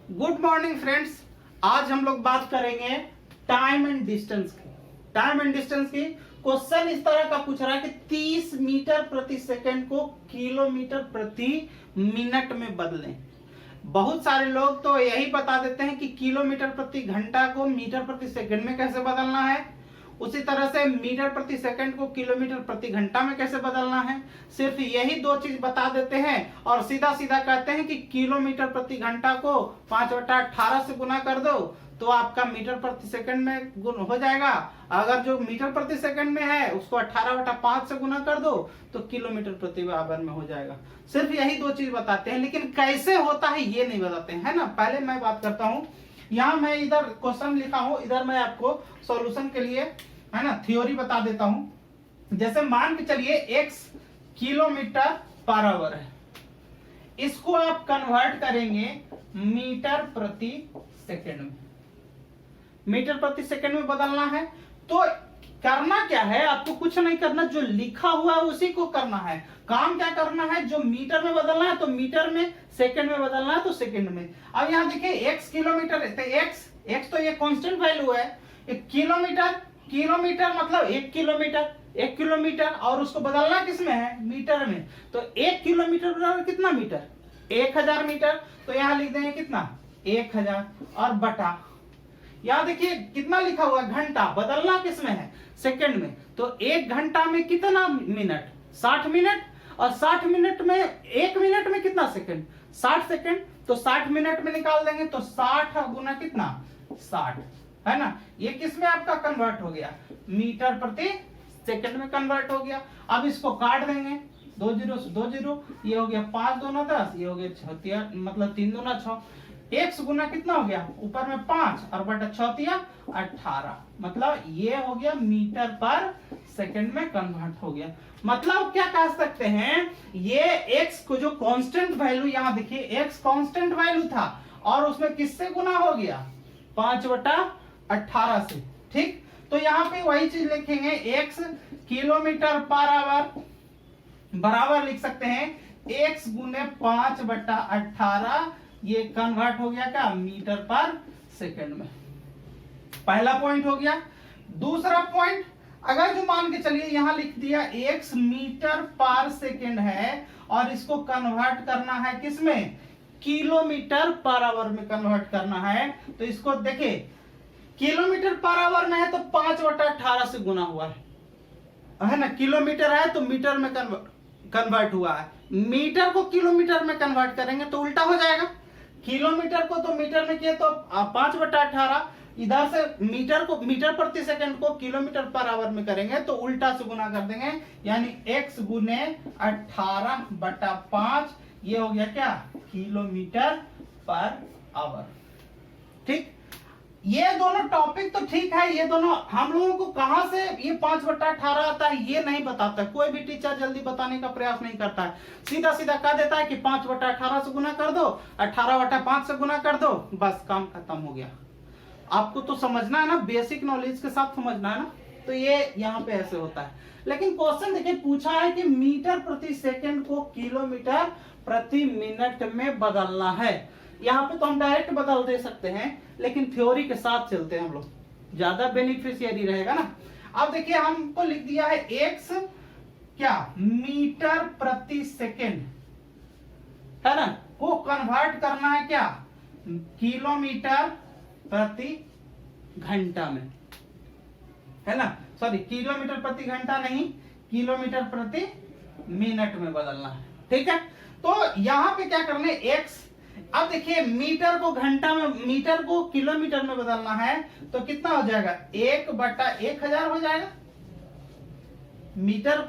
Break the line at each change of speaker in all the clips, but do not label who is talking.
Good morning friends. आज हम लोग बात करेंगे टाइम एंड डिस्टेंस की। टाइम एंड डिस्टेंस की क्वेश्चन इस तरह का पूछ रहा है कि 30 मीटर प्रति सेकंड को किलोमीटर प्रति मिनट में बदलें। बहुत सारे लोग तो यही बता देते हैं कि किलोमीटर प्रति घंटा को मीटर प्रति सेकंड में कैसे बदलना है, उसी तरह से मीटर प्रति सेकंड को किलोमीटर प्रति घंटा में कैसे बदलना है। सिर्फ यही दो चीज बता देते हैं और सीधा सीधा कहते हैं कि किलोमीटर प्रति घंटा को 5/18 से गुना कर दो तो आपका मीटर प्रति सेकंड में गुण हो जाएगा। अगर जो मीटर प्रति सेकंड में है उसको 18/5 से गुना कर दो तो किलोमीटर प्रति आवर में हो जाएगा। सिर्फ यही दो चीज बताते हैं, लेकिन कैसे होता है ये नहीं बताते हैं, है ना। पहले मैं बात करता हूँ, यहाँ मैं इधर क्वेश्चन लिखा हूँ, इधर मैं आपको सॉल्यूशन के लिए, है ना, थ्योरी बता देता हूं। जैसे मान के चलिए x किलोमीटर पर आवर है, इसको आप कन्वर्ट करेंगे मीटर प्रति सेकंड में। मीटर प्रति सेकंड में बदलना है तो करना क्या है, आपको कुछ नहीं करना, जो लिखा हुआ है उसी को करना है। काम क्या करना है, जो मीटर में बदलना है तो मीटर में, सेकंड में बदलना है तो सेकंड में। अब यहाँ देखिए x किलोमीटर है तो x तो ये कांस्टेंट वैल्यू है। किलोमीटर मतलब 1 किलोमीटर और उसको बदलना किस में है, मीटर में। तो 1 किलोमीटर बराबर कितना मीटर, 1000 मीटर। तो यहाँ लिख देंगे कितना 1000 और बटा, यहाँ देखिए कितना लिखा हुआ घंटा, बदलना किस में है, सेकंड में। तो 1 घंटा में कितना मिनट, 60 मिनट, और 60 मिनट में 1 मिनट में कितना सेकंड, 60 सेकंड। तो 60 मिनट में निकाल देंगे तो 60 गुना कितना 60, है ना। ये किस में आपका कन्वर्ट हो गया, मीटर प्रति सेकंड में कन्वर्ट हो गया। अब इसको काट देंगे, 2 0 से 2 0, ये हो गया 5 दूना 10, ये हो गया 6 मतलब 3 दूना 6। x गुना कितना हो गया, ऊपर में 5 और बटा 6 18, मतलब ये हो गया मीटर पर सेकंड में कन्वर्ट हो गया। मतलब क्या कह सकते हैं, ये x को जो कांस्टेंट वैल्यू, यहाँ देखिए x कांस्टेंट वैल्यू था और उसमें किससे गुना हो गया, 5/18 से। ठीक, तो यहाँ पे वही चीज लिखेंगे, x किलोमीटर पर आवर बराबर लिख सकते हैं x गुने 5/18, ये कन्वर्ट हो गया क्या, मीटर पर सेकंड में। पहला पॉइंट हो गया। दूसरा पॉइंट, अगर जो मान के चलिए यहाँ लिख दिया x मीटर पर सेकंड है और इसको कन्वर्ट करना है किसमें, किलोमीटर पर आवर में कन्वर्ट करना है। तो इसको देखिए किलोमीटर पर आवर में है तो 5/18 से गुना हुआ है ना। किलोमीटर है तो मीटर में कन्वर्ट हुआ है, मीटर को किलोमीटर में कन्वर्ट करेंगे तो उल्टा हो जाएगा। किलोमीटर को तो मीटर में किया तो 5/18, इधर से मीटर को, मीटर प्रति सेकंड को किलोमीटर पर आवर में करेंगे तो उल्टा से गुना कर देंगे, यानी x गुने 18/5, ये हो गया क्या, किलोमीटर पर आवर। ठीक, ये दोनों टॉपिक तो ठीक है, ये दोनों हम लोगों को कहां से ये 5/18 आता है ये नहीं बताता है। कोई भी टीचर जल्दी बताने का प्रयास नहीं करता है, सीधा सीधा कह देता है कि 5/18 से गुना कर दो, 18/5 से गुना कर दो, बस काम खत्म हो गया। आपको तो समझना है ना, बेसिक नॉलेज के साथ समझना है ना। तो ये यहाँ पे ऐसे होता है। लेकिन क्वेश्चन देखिए पूछा है कि मीटर प्रति सेकंड को किलोमीटर प्रति मिनट में बदलना है। यहाँ पे तो हम डायरेक्ट बदल दे सकते हैं, लेकिन थ्योरी के साथ चलते हैं हम लोग, ज्यादा बेनिफिशियरी रहेगा ना। अब देखिए हमको लिख दिया है x क्या, मीटर प्रति सेकंड, है ना, को कन्वर्ट करना है क्या, किलोमीटर प्रति घंटा में, है ना। सॉरी, किलोमीटर प्रति घंटा नहीं, किलोमीटर प्रति मिनट में बदलना है। ठीक है, तो यहाँ पे क्या करना है, x। अब देखिए मीटर को घंटा में, मीटर को किलोमीटर में बदलना है तो कितना हो जाएगा, 1/1000 हो जाएगा। मीटर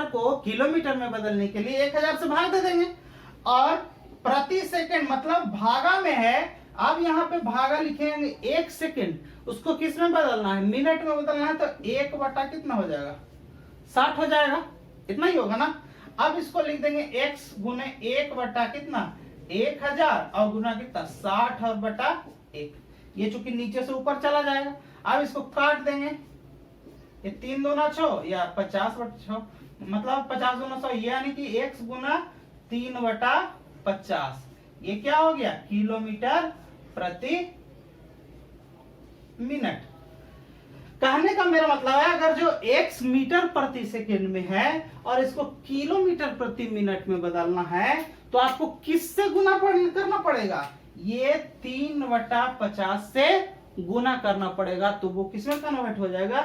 को किलोमीटर में बदलने के लिए 1000 से भाग दे देंगे, और प्रति सेकंड मतलब भागा में है। अब यहाँ पे भागा लिखेंगे 1 सेकंड, उसको किस में बदलना है, मिनट में बदलना है, तो 1 कितना हो जाएगा, 60 हो जाएगा, इतना ही होगा ना। अब इसको लिख देंगे x गुने 1 कितना, 1000 और गुना कितना, 60 और बटा 1। ये चूंकि नीचे से ऊपर चला जाएगा। अब इसको काट देंगे, ये 3 दूना 6 या 50/6, मतलब 50 दूना 100, यानी कि x गुना 3/50, ये क्या हो गया, किलोमीटर प्रति मिनट। कहने का मेरा मतलब है अगर जो x मीटर प्रति सेकेंड में है और इसको किलोमीटर प्रति मिनट में बदलना है तो आपको किससे गुना करना पड़ेगा, ये 3/50 से गुना करना पड़ेगा, तो वो किसमें कन्वर्ट हो जाएगा,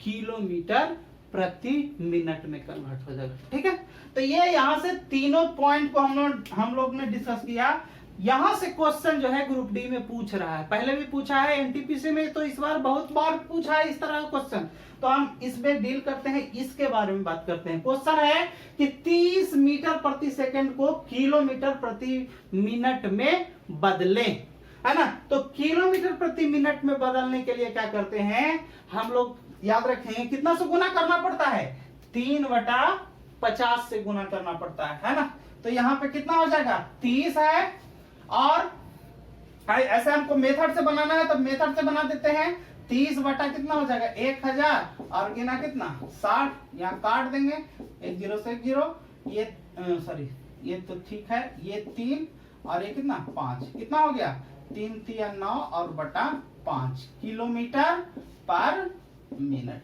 किलोमीटर प्रति मिनट में कन्वर्ट हो जाएगा। ठीक है, तो ये यहां से तीनों पॉइंट को हम लोग ने डिस्कस किया। यहां से क्वेश्चन जो है ग्रुप डी में पूछ रहा है, पहले भी पूछा है एनटीपीसी में, तो इस बार बहुत बार पूछा है इस तरह का क्वेश्चन, तो हम इसमें डील करते हैं, इसके बारे में बात करते हैं। क्वेश्चन है कि 30 मीटर प्रति सेकंड को किलोमीटर प्रति मिनट में बदलें, है ना। तो किलोमीटर प्रति मिनट में बदलने के लिए क्या करते हैं हम लोग, याद रखें कितना से गुना करना पड़ता है, 3/50 से गुना करना पड़ता है ना। तो यहाँ पे कितना हो जाएगा, 30 है, और ऐसे हमको मेथड से बनाना है तो मेथड से बना देते हैं। 30 बटा कितना हो जाएगा, 1000, और गिना कितना 60, यहाँ काट देंगे, 1 0 से 1 0, ये सॉरी ये तो ठीक है, ये 3 और ये कितना 5, कितना हो गया 3 3 9 और बटा 5 किलोमीटर पर मिनट,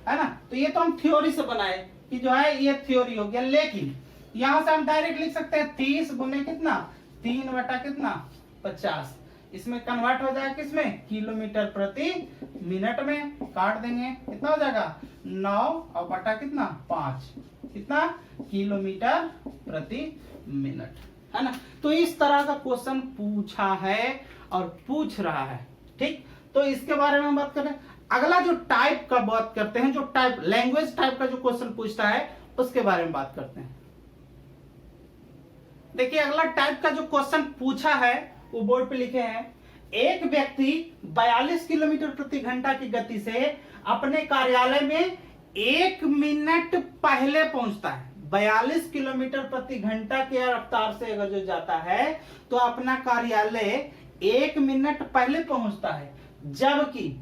है ना। तो ये तो हम थ्योरी से बनाए कि जो है ये थ्योरी हो गया, लेकिन यहां से हम डायरेक्ट लिख सकते हैं 30 गुने कितना 3 बटा कितना 50, इसमें कन्वर्ट हो जाएगा किसमें, किलोमीटर प्रति मिनट में, काट देंगे कितना हो जाएगा 9 और बटा कितना 5, कितना किलोमीटर प्रति मिनट, है ना। तो इस तरह का क्वेश्चन पूछा है और पूछ रहा है। ठीक, तो इसके बारे में हम बात करें। अगला जो टाइप का बात करते हैं, जो टाइप लैंग्वेज टाइप का जो क्वेश्चन पूछता है उसके बारे में बात करते हैं। देखिए अगला टाइप का जो क्वेश्चन पूछा है वो बोर्ड पे लिखे हैं, एक व्यक्ति 42 किलोमीटर प्रति घंटा की गति से अपने कार्यालय में 1 मिनट पहले पहुंचता है। 42 किलोमीटर प्रति घंटा की रफ्तार से अगर जो जाता है तो अपना कार्यालय 1 मिनट पहले पहुंचता है, जबकि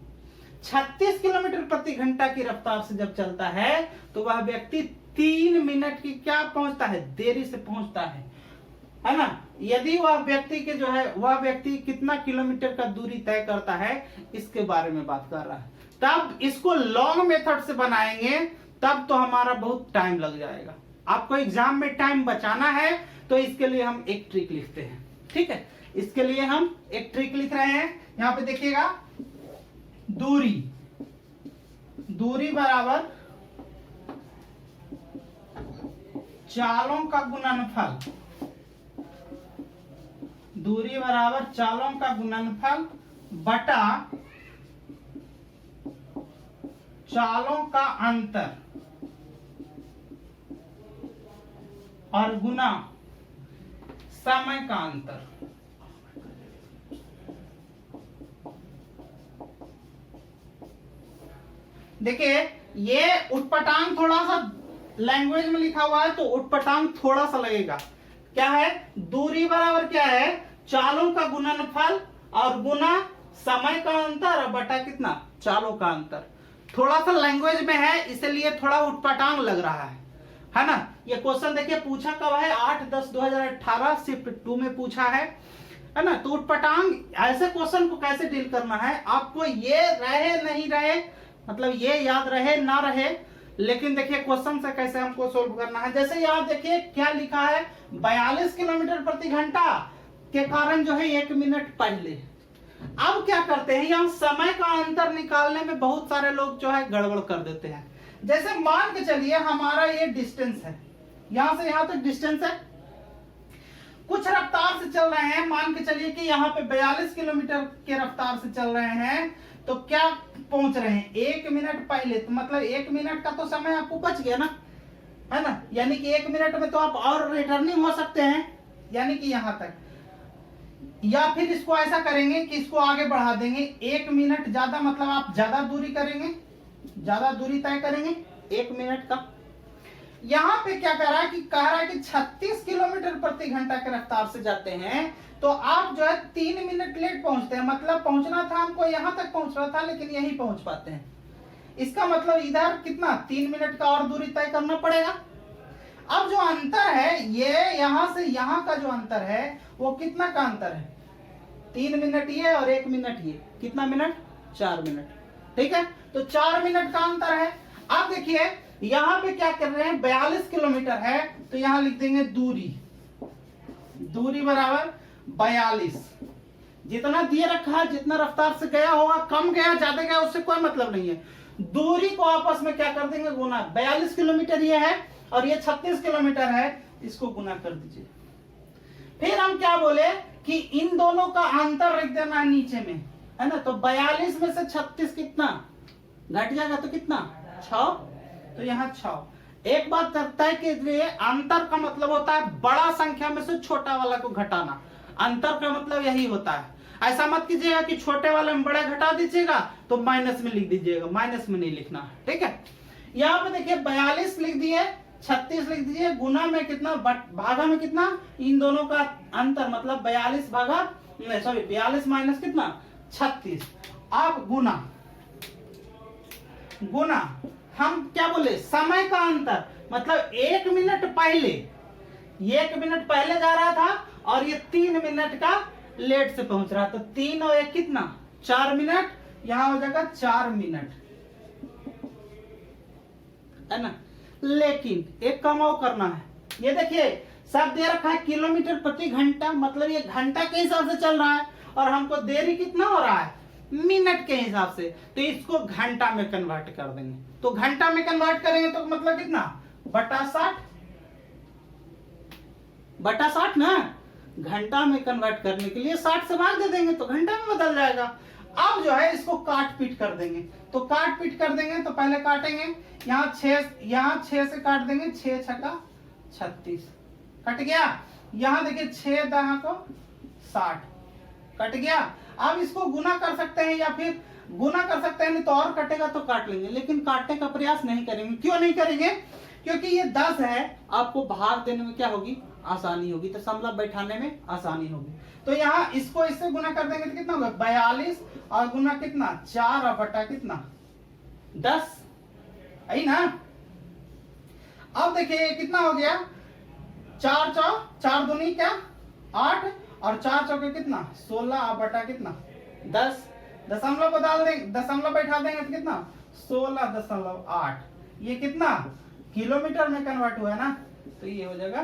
36 किलोमीटर प्रति घंटा की रफ्तार से जब चलता है तो वह व्यक्ति 3 मिनट की क्या पहुंचता है, देरी से पहुंचता है ना। यदि वह व्यक्ति के जो है वह व्यक्ति कितना किलोमीटर का दूरी तय करता है इसके बारे में बात कर रहा है। तब इसको लॉन्ग मेथड से बनाएंगे तब तो हमारा बहुत टाइम लग जाएगा। आपको एग्जाम में टाइम बचाना है तो इसके लिए हम एक ट्रिक लिखते हैं। ठीक है, इसके लिए हम एक ट्रिक लिख रहे हैं। यहां पे देखिएगा, दूरी बराबर चालों का गुणनफल, दूरी बराबर चालों का गुणनफल बटा चालों का अंतर और गुना समय का अंतर। देखिए ये उटपटांग थोड़ा सा लैंग्वेज में लिखा हुआ है तो उटपटांग थोड़ा सा लगेगा। क्या है, दूरी बराबर क्या है, चालों का गुणनफल और गुना समय का अंतर और बटा कितना चालों का अंतर। थोड़ा सा लैंग्वेज में है इसलिए थोड़ा उटपटांग लग रहा है ना। ये क्वेश्चन देखिए पूछा कब है, 8-10-2018 शिफ्ट 2 में पूछा है ना। तो उटपटांग ऐसे क्वेश्चन को कैसे डील करना है, आपको ये रहे नहीं रहे, मतलब ये याद रहे ना रहे, लेकिन देखिए क्वेश्चन से कैसे हमको सोल्व करना है। जैसे यहाँ देखिए क्या लिखा है, 42 किलोमीटर प्रति घंटा के कारण जो है 1 मिनट पहले। अब क्या करते हैं, यहाँ समय का अंतर निकालने में बहुत सारे लोग जो है गड़बड़ कर देते हैं। जैसे मान के चलिए हमारा ये डिस्टेंस है, यहां से यहां तक डिस्टेंस है, कुछ रफ्तार से चल रहे हैं, मान के चलिए कि यहाँ पे 42 किलोमीटर के रफ्तार से चल रहे हैं, तो क्या पहुंच रहे हैं 1 मिनट पहले, तो मतलब 1 मिनट का तो समय आपको बच गया ना, है ना। यानी कि 1 मिनट में तो आप और रिटर्निंग हो सकते हैं, यानी कि यहां तक। या फिर इसको ऐसा करेंगे कि इसको आगे बढ़ा देंगे, 1 मिनट ज्यादा, मतलब आप ज्यादा दूरी करेंगे, ज्यादा दूरी तय करेंगे 1 मिनट का। यहाँ पे क्या कह रहा है कि कह रहा है कि 36 किलोमीटर प्रति घंटा के रफ्तार से जाते हैं तो आप जो है 3 मिनट लेट पहुंचते हैं, मतलब पहुंचना था हमको यहां तक पहुंच रहा था लेकिन यहीं पहुंच पाते हैं। इसका मतलब इधर कितना 3 मिनट का और दूरी तय करना पड़ेगा। अब जो अंतर है ये यहां से यहां का जो अंतर है वो कितना का अंतर है, 3 मिनट ये और 1 मिनट ये, कितना मिनट, 4 मिनट, ठीक है। तो 4 मिनट का अंतर है। अब देखिए यहां पे क्या कर रहे हैं, 42 किलोमीटर है, तो यहां लिख देंगे दूरी, दूरी बराबर 42। जितना दिए रखा है, जितना रफ्तार से गया होगा, कम गया ज्यादा गया उससे कोई मतलब नहीं है, दूरी को आपस में क्या कर देंगे, गुना। 42 किलोमीटर ये है और ये 36 किलोमीटर है, इसको गुना कर दीजिए। फिर हम क्या बोले कि इन दोनों का अंतर रख देना है नीचे में, है ना। तो 42 में से 36 कितना घट जाएगा, तो कितना, 6, तो यहाँ 6। एक बात तय कीजिए, अंतर का मतलब होता है बड़ा संख्या में से छोटा वाला को घटाना, अंतर का मतलब यही होता है। ऐसा मत कीजिएगा कि छोटे वाले में बड़ा घटा दीजिएगा तो माइनस में लिख दीजिएगा, माइनस में नहीं लिखना है, ठीक है। यहाँ पे देखिए 42 लिख दिए, 36 लिख दीजिए, गुना में कितना, भागा में कितना, इन दोनों का अंतर मतलब 42 भागा, सॉरी 42 माइनस कितना, 36। अब गुना, गुना हम क्या बोले, समय का अंतर, मतलब 1 मिनट पहले, 1 मिनट पहले जा रहा था और ये 3 मिनट का लेट से पहुंच रहा, तो 3 और 1 कितना, 4 मिनट, यहां हो जाएगा 4 मिनट, है ना। लेकिन एक काम और करना है, ये देखिए सब दे रखा है किलोमीटर प्रति घंटा, मतलब ये घंटा के हिसाब से चल रहा है और हमको देरी कितना हो रहा है, मिनट के हिसाब से, तो इसको घंटा में कन्वर्ट कर देंगे। तो घंटा में कन्वर्ट करेंगे तो मतलब कितना, बटा 60, बटा 60 ना, घंटा में कन्वर्ट करने के लिए 60 से भाग दे देंगे तो घंटा में बदल जाएगा। अब जो है इसको काट पीट कर देंगे, तो काट पीट कर देंगे तो पहले काटेंगे, यहाँ 6 से काट देंगे, 6 छक्का 36 कट गया, यहाँ देखिए 6 दहा को 60 कट गया। अब इसको गुना कर सकते हैं या फिर गुना कर सकते हैं, नहीं तो और कटेगा तो काट लेंगे, लेकिन काटने का प्रयास नहीं करेंगे। क्यों नहीं करेंगे, क्योंकि ये 10 है, आपको भाग देने में क्या होगी, आसानी होगी, तो दशमलव बैठाने में आसानी होगी। तो यहाँ इसको इससे गुना कर देंगे तो कितना होगा, 42 और गुना कितना, 4 और बटा कितना, 10, है ना। अब देखिए कितना हो गया, 4 दूनी क्या 8 और 4 चौके कितना 16 और बटा कितना 10, दशमलव को डाल देंगे, दशमलव बैठा देंगे तो कितना 16.8, ये कितना किलोमीटर में कन्वर्ट हुआ है ना, तो ये हो जाएगा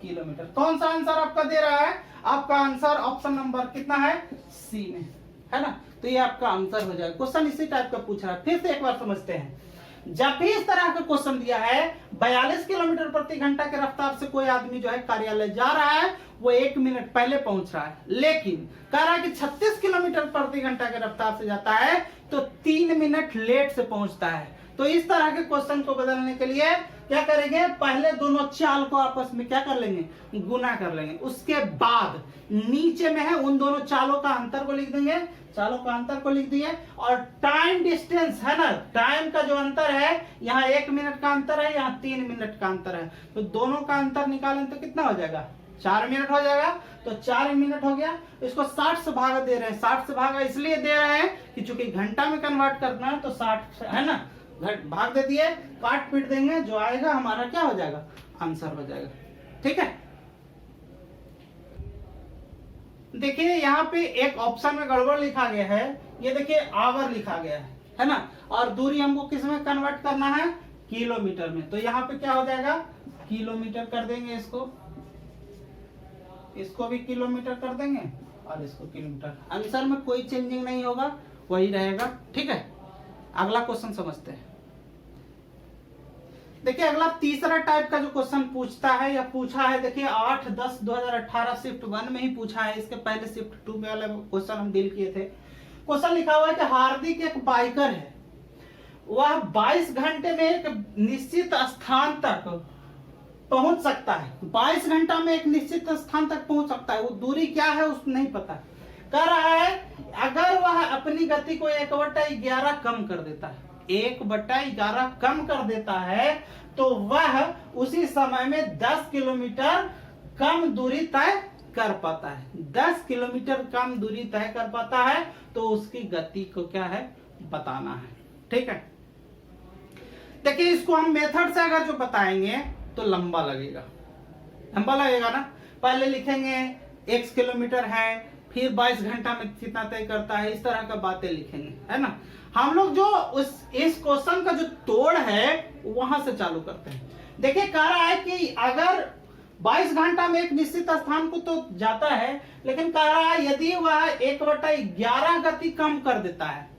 किलोमीटर। कौन सा आंसर आपका दे रहा है, आपका आंसर ऑप्शन नंबर कितना है, सी में, है ना। तो ये आपका आंसर हो जाएगा। क्वेश्चन इसी टाइप का पूछ रहा है, फिर से एक बार समझते हैं। जब भी इस तरह का क्वेश्चन दिया है, 42 किलोमीटर प्रति घंटा के रफ्तार से कोई आदमी जो है कार्यालय जा रहा है, वो 1 मिनट पहले पहुंच रहा है, लेकिन कह रहा है कि 36 किलोमीटर प्रति घंटा के रफ्तार से जाता है तो 3 मिनट लेट से पहुंचता है। तो इस तरह के क्वेश्चन को बदलने के लिए क्या करेंगे, पहले दोनों चाल को आपस में क्या कर लेंगे, गुना कर लेंगे, उसके बाद नीचे में है उन दोनों चालों का अंतर को लिख देंगे, चालों का अंतर को लिख दिए, और टाइम डिस्टेंस है ना, टाइम का जो अंतर है, यहाँ 1 मिनट का अंतर है, यहाँ 3 मिनट का अंतर है, तो दोनों का अंतर निकालें तो कितना हो जाएगा, 4 मिनट हो जाएगा। तो 4 मिनट हो गया, इसको 60 से भागा दे रहे हैं, 60 से भागा इसलिए दे रहे हैं कि चूंकि घंटा में कन्वर्ट करना है तो 60 है ना, भाग दे दिए, काट पीट देंगे, जो आएगा हमारा क्या हो जाएगा, आंसर हो जाएगा, ठीक है। देखिए यहाँ पे एक ऑप्शन में गड़बड़ लिखा गया है, ये देखिए आवर लिखा गया है ना, और दूरी हमको किस में कन्वर्ट करना है, किलोमीटर में, तो यहाँ पे क्या हो जाएगा, किलोमीटर कर देंगे, इसको भी किलोमीटर कर देंगे और इसको किलोमीटर, आंसर में कोई चेंजिंग नहीं होगा, वही रहेगा, ठीक है। अगला क्वेश्चन समझते हैं। देखिए अगला तीसरा टाइप का जो क्वेश्चन पूछता है या पूछा है, देखिए 8/10/2018 शिफ्ट 1 में ही पूछा है, इसके पहले शिफ्ट 2 में वाला क्वेश्चन हम डील किए थे। क्वेश्चन लिखा हुआ है कि हार्दिक एक बाइकर है, वह 22 घंटे में एक निश्चित स्थान तक पहुंच सकता है, 22 घंटा में एक निश्चित स्थान तक पहुंच सकता है, वो दूरी क्या है उसको नहीं पता, कह रहा है अगर वह अपनी गति को 1/11 कम कर देता है, 1/11 कम कर देता है, तो वह उसी समय में 10 किलोमीटर कम दूरी तय कर पाता है, 10 किलोमीटर कम दूरी तय कर पाता है, तो उसकी गति को क्या है बताना है, ठीक है। देखिए इसको हम मेथड से अगर जो बताएंगे तो लंबा लगेगा, सिंपल लगेगा ना। पहले लिखेंगे x किलोमीटर है, फिर 22 घंटा में कितना तय करता है, इस तरह का बातें लिखेंगे, है ना। हम लोग जो इस क्वेश्चन का जो तोड़ है वहां से चालू करते हैं। देखिए कह रहा है कि अगर 22 घंटा में एक निश्चित स्थान को तो जाता है, लेकिन कह रहा है यदि वह 1/11 गति कम कर देता है,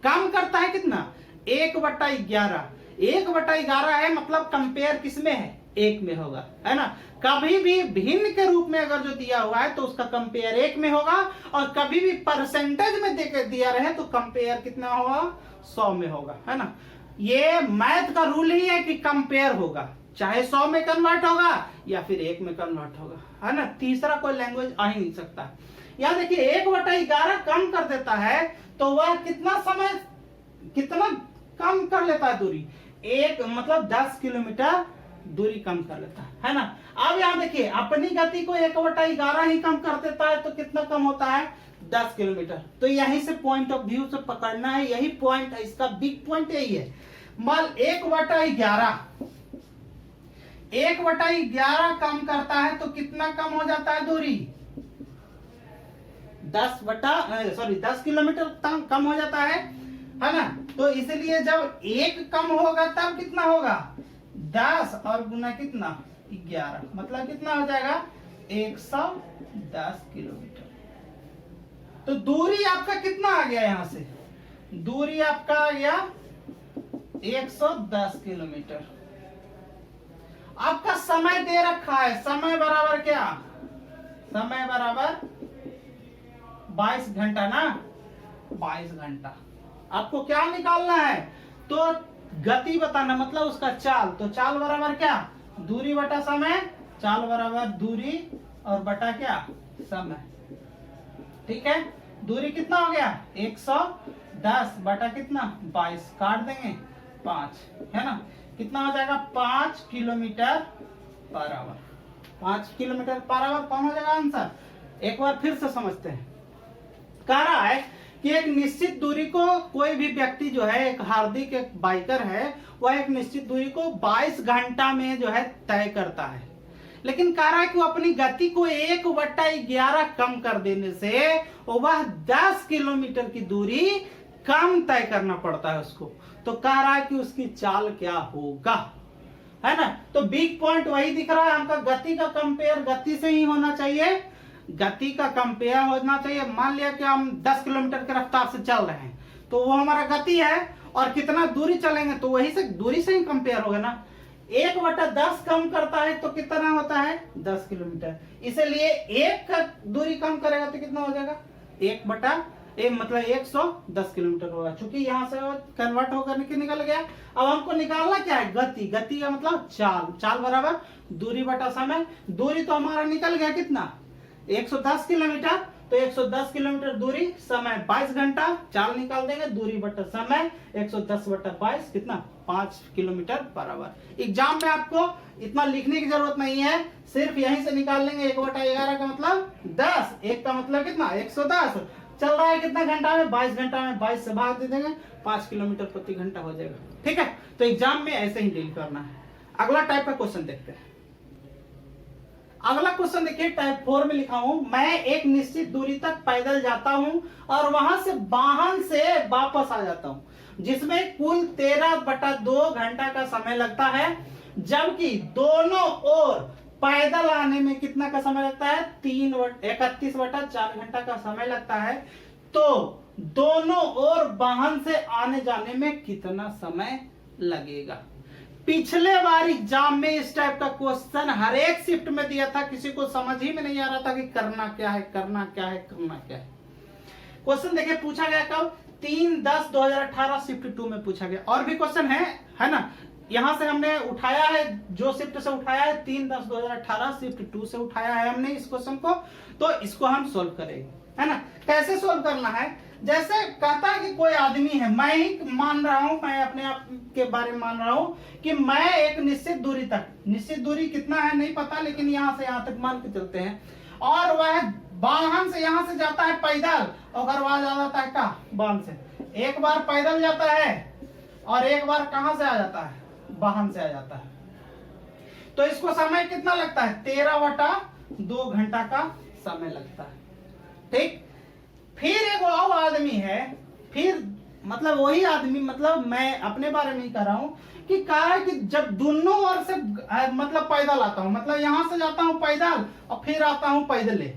कम करता है कितना, 1/11, 1/11 है मतलब कंपेयर किसमें है, एक में होगा, है ना। कभी भी भिन्न के रूप में अगर जो दिया हुआ है तो उसका कंपेयर एक में होगा, और कभी भी परसेंटेज में देकर दिया रहे तो कंपेयर कितना होगा, 100 में होगा, है ना। ये मैथ का रूल ही है कि कंपेयर होगा, चाहे 100 में कन्वर्ट होगा या फिर 1 में कन्वर्ट होगा, है ना। तीसरा कोई लैंग्वेज आ ही नहीं सकता। यहाँ देखिए 1/11 कम कर देता है तो वह कितना समय, कितना कम कर लेता है दूरी, एक मतलब 10 किलोमीटर दूरी कम कर लेता है ना। अब यहाँ देखिए अपनी गति को 1/11 ही कम कर देता है तो कितना कम होता है, 10 किलोमीटर। तो यहीं से पॉइंट ऑफ व्यू से पकड़ना है, यही पॉइंट है, इसका बिग पॉइंट यही है। मान 1/11 कम करता है तो कितना कम हो जाता है दूरी, 10 किलोमीटर कम हो जाता है ना। तो इसलिए जब 1 कम होगा तब कितना होगा, 10 और गुना कितना, 11, मतलब कितना हो जाएगा, 110 किलोमीटर। तो दूरी आपका कितना आ गया, यहां से दूरी आपका आ गया 110 किलोमीटर। आपका समय दे रखा है, समय बराबर क्या, समय बराबर 22 घंटा ना, 22 घंटा। आपको क्या निकालना है, तो गति बताना, मतलब उसका चाल। तो चाल बराबर क्या, दूरी बटा समय, चाल बराबर दूरी और बटा क्या, समय। ठीक है, दूरी कितना हो गया, 110 बटा कितना, 22, काट देंगे 5, है ना। कितना हो जाएगा, 5 kilometre per hour. 5 kilometre per hour कौन हो जाएगा आंसर। एक बार फिर से समझते हैं। कह रहा है कि एक निश्चित दूरी को कोई भी व्यक्ति जो है, एक हार्दिक एक बाइकर है, वह एक निश्चित दूरी को 22 घंटा में जो है तय करता है। लेकिन कह रहा है कि वो अपनी गति को 1/11 कम कर देने से वह 10 किलोमीटर की दूरी कम तय करना पड़ता है उसको। तो कह रहा है कि उसकी चाल क्या होगा, है ना। तो बिग पॉइंट वही दिख रहा है हमका, गति का कंपेयर गति से ही होना चाहिए, गति का कंपेयर होना चाहिए। मान लिया कि हम 10 किलोमीटर की रफ्तार से चल रहे हैं तो वो हमारा गति है, और कितना दूरी चलेंगे तो वही से दूरी से ही कंपेयर होगा ना। 1/10 कम करता है तो कितना होता है, 10 किलोमीटर। इसलिए 1 का दूरी कम करेगा तो कितना हो जाएगा, 1/1 मतलब 110 किलोमीटर होगा। चूंकि यहाँ से कन्वर्ट होकर निकल गया। अब हमको निकालना क्या है, गति। गति का मतलब चाल, चाल बराबर दूरी बटा समय। दूरी तो हमारा निकल गया कितना, 110 किलोमीटर। तो 110 किलोमीटर दूरी, समय 22 घंटा, चाल निकाल देंगे, दूरी बटा समय 110 बटा 22 कितना, 5 किलोमीटर पर आवर। एग्जाम में आपको इतना लिखने की जरूरत नहीं है, सिर्फ यहीं से निकाल लेंगे। 1/11 का मतलब 10, 1 का मतलब कितना, 110। चल रहा है कितना घंटा में, 22 घंटा में 22 से भाग दे देंगे, 5 किलोमीटर प्रति घंटा हो जाएगा। ठीक है, तो एग्जाम में ऐसे ही डील करना है। अगला टाइप का क्वेश्चन देखते हैं। अगला क्वेश्चन देखिए, टाइप 4 में लिखा हूं, मैं एक निश्चित दूरी तक पैदल जाता हूं और वहां से वाहन से वापस आ जाता हूं, जिसमें कुल 13/2 घंटा का समय लगता है, जबकि दोनों ओर पैदल आने में कितना का समय लगता है, 31/4 घंटा का समय लगता है। तो दोनों ओर वाहन से आने जाने में कितना समय लगेगा। पिछले बार एग्जाम में इस टाइप का क्वेश्चन हर एक शिफ्ट में दिया था, किसी को समझ ही में नहीं आ रहा था कि करना क्या है, करना क्या है, करना क्या है। क्वेश्चन देखिए पूछा गया कब, 3/10/2018 शिफ्ट 2 में पूछा गया। और भी क्वेश्चन है ना। यहां से हमने उठाया है, जो शिफ्ट से उठाया है 3/10/2018 शिफ्ट 2 से उठाया है हमने इस क्वेश्चन को। तो इसको हम सोल्व करेंगे, है ना। कैसे सोल्व करना है, जैसे कहता है कि कोई आदमी है, मैं ही मान रहा हूं, मैं अपने आप के बारे में मान रहा हूं कि मैं एक निश्चित दूरी तक, निश्चित दूरी कितना है नहीं पता, लेकिन यहां से यहां तक मान के चलते हैं, और वह वाहन से यहां से जाता है पैदल, और वहां जाता है कहाँ, वाहन से। एक बार पैदल जाता है और एक बार कहां से आ जाता है, वाहन से आ जाता है। तो इसको समय कितना लगता है? 13/2 घंटा का समय लगता है। ठीक, फिर एक और आदमी है, फिर मतलब वही आदमी, मतलब मैं अपने बारे में ही कर रहा हूं कि कहा है कि जब दोनों ओर से मतलब पैदल आता हूं, मतलब यहां से जाता हूं पैदल और फिर आता हूं पैदले,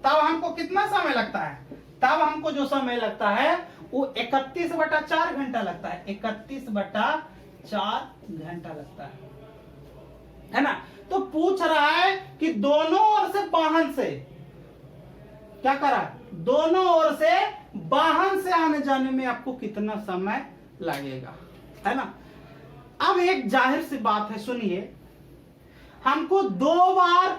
तब हमको कितना समय लगता है? तब हमको जो समय लगता है वो 31/4 घंटा लगता है। 31/4 घंटा लगता है ना। तो पूछ रहा है कि दोनों ओर से वाहन से क्या करा, दोनों ओर से वाहन से आने जाने में आपको कितना समय लगेगा, है ना। अब एक जाहिर सी बात है, सुनिए, हमको 2 बार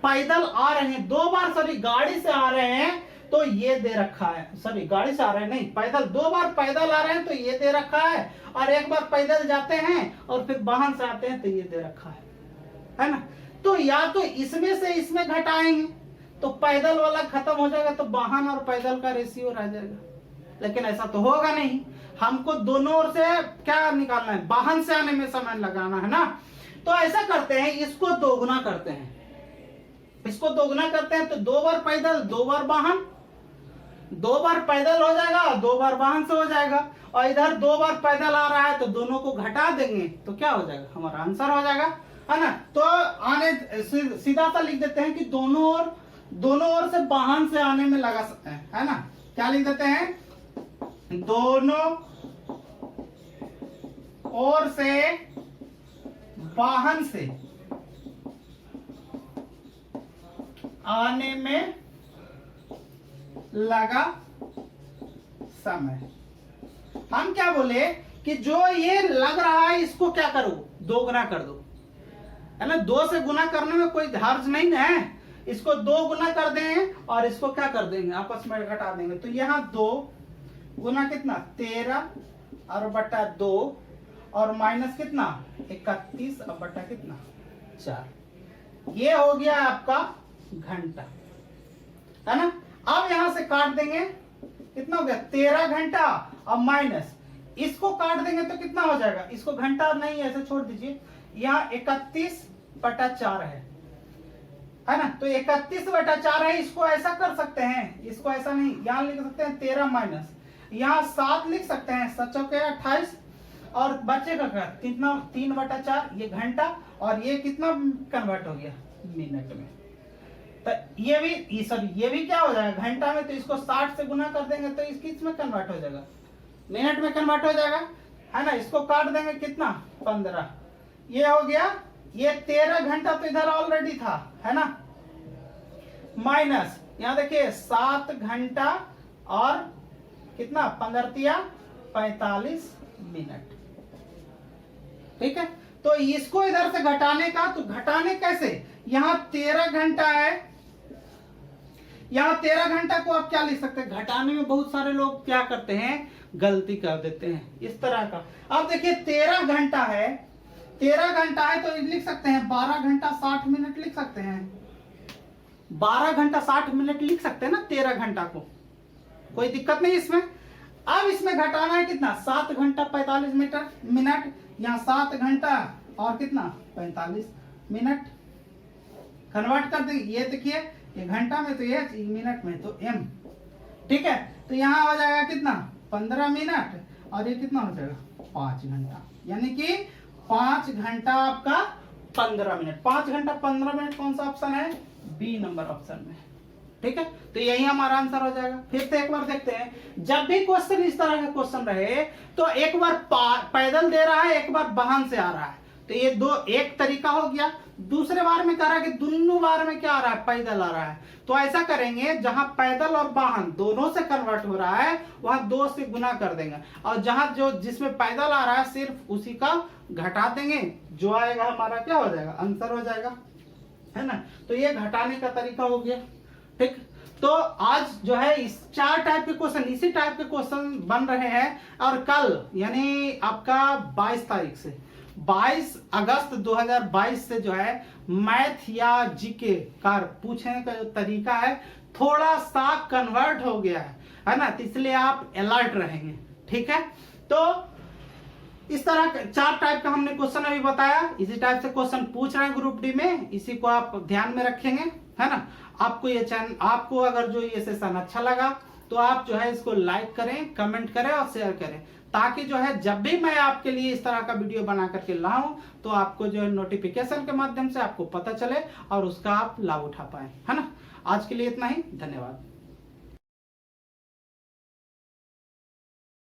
पैदल आ रहे हैं, 2 बार सॉरी गाड़ी से आ रहे हैं तो ये दे रखा है, सॉरी गाड़ी से आ रहे हैं नहीं, पैदल 2 बार पैदल आ रहे हैं तो ये दे रखा है, और एक बार पैदल जाते हैं और फिर वाहन से आते हैं तो ये दे रखा है ना। तो या तो इसमें से इसमें घटाएंगे तो पैदल वाला खत्म हो जाएगा, तो वाहन और पैदल का रेशियो रह जाएगा, लेकिन ऐसा तो होगा नहीं। हमको दोनों ओर से क्या निकालना है? वाहन से आने में समय लगाना है ना। तो ऐसा करते हैं, इसको दोगुना करते हैं, इसको दोगुना करते हैं तो 2 बार पैदल 2 बार वाहन, 2 बार पैदल हो जाएगा 2 बार वाहन से हो जाएगा, और इधर 2 बार पैदल आ रहा है तो दोनों को घटा देंगे तो क्या हो जाएगा? हमारा आंसर हो जाएगा, है ना। तो आने सीधा सा लिख देते हैं कि दोनों ओर से वाहन से आने में लगा सकते हैं, है ना। क्या लिख देते हैं? दोनों ओर से वाहन से आने में लगा समय। हम क्या बोले कि जो ये लग रहा है इसको क्या करो? दोगुना कर दो, है ना। 2 से गुना करने में कोई हर्ज नहीं है, इसको 2 गुना कर दें और इसको क्या कर देंगे? आपस में घटा देंगे। तो यहाँ 2 गुना कितना? 13 और बटा 2 और माइनस कितना? 31 और बटा कितना? 4। ये हो गया आपका घंटा, है ना। अब यहां से काट देंगे, कितना हो गया? 13 घंटा और माइनस इसको काट देंगे तो कितना हो जाएगा? इसको घंटा नहीं ऐसे छोड़ दीजिए, यहाँ 31/4 है ना। तो 31/4 है, इसको ऐसा कर सकते हैं, इसको ऐसा नहीं, यहाँ लिख सकते हैं 13 माइनस, यहाँ 7 लिख सकते हैं, 7 चौके 28, और बचेगा क्या? कितना? 3/4, ये घंटा, और ये कितना कन्वर्ट हो गया? मिनट में। तो ये भी सॉरी ये भी क्या हो जाएगा? घंटा में। तो इसको 60 से गुना कर देंगे तो इसमें कन्वर्ट हो जाएगा, मिनट में कन्वर्ट हो जाएगा, है ना। इसको काट देंगे कितना? 15। ये हो गया, ये 13 घंटा तो इधर ऑलरेडी था, है ना, माइनस यहाँ देखिए 7 घंटा और कितना? 15 45 मिनट। ठीक है, तो इसको इधर से घटाने का, तो घटाने कैसे? यहाँ 13 घंटा है, यहाँ 13 घंटा को आप क्या लिख सकते हैं? घटाने में बहुत सारे लोग क्या करते हैं? गलती कर देते हैं इस तरह का। अब देखिए 13 घंटा है, 13 घंटा है तो लिख सकते हैं 12 घंटा 60 मिनट लिख सकते हैं, 12 घंटा 60 मिनट लिख सकते हैं ना 13 घंटा को, कोई दिक्कत नहीं इसमें। अब इसमें घटाना है कितना? 7 घंटा 45 मिनट, यहाँ 7 घंटा और कितना? 45 मिनट। कन्वर्ट कर देंगे, ये देखिए ये घंटा में तो ये मिनट में तो m। ठीक है, तो यहाँ हो जाएगा कितना? 15 मिनट, और ये कितना हो जाएगा? 5 घंटा, यानी कि 5 घंटा आपका 15 मिनट। 5 घंटा 15 मिनट कौन सा ऑप्शन है? बी नंबर ऑप्शन में। ठीक है, तो यही हमारा आंसर हो जाएगा। फिर से एक बार देखते हैं, जब भी क्वेश्चन इस तरह का क्वेश्चन रहे तो एक बार पैदल दे रहा है, एक बार वाहन से आ रहा है, तो ये एक तरीका हो गया। दूसरे बार में कह रहा है कि दोनों बार में क्या आ रहा है? पैदल आ रहा है। तो ऐसा करेंगे, जहां पैदल और वाहन दोनों से कन्वर्ट हो रहा है वहां 2 से गुना कर देंगे, और जहां जिसमें पैदल आ रहा है सिर्फ उसी का घटा देंगे, जो आएगा हमारा क्या हो जाएगा? आंसर हो जाएगा, है ना। तो ये घटाने का तरीका हो गया। ठीक, तो आज जो है इस 4 टाइप के क्वेश्चन, इसी टाइप के क्वेश्चन बन रहे हैं, और कल यानी आपका 22 तारीख से 22 अगस्त 2022 से जो है मैथ या जीके का पूछने का जो तरीका है थोड़ा सा कन्वर्ट हो गया है ना, तो इसलिए आप अलर्ट रहेंगे। ठीक है, तो इस तरह 4 टाइप का हमने क्वेश्चन अभी बताया। इसी टाइप से क्वेश्चन पूछ रहे हैं ग्रुप डी में, इसी को आप ध्यान में रखेंगे, है ना। आपको ये चैनल, आपको अगर जो ये सेशन अच्छा लगा तो आप जो है इसको लाइक करें, कमेंट करें और शेयर करें, ताकि जो है जब भी मैं आपके लिए इस तरह का वीडियो बना करके लाऊं तो आपको जो है नोटिफिकेशन के माध्यम से आपको पता चले और उसका आप लाभ उठा पाए, है ना। आज के लिए इतना ही, धन्यवाद।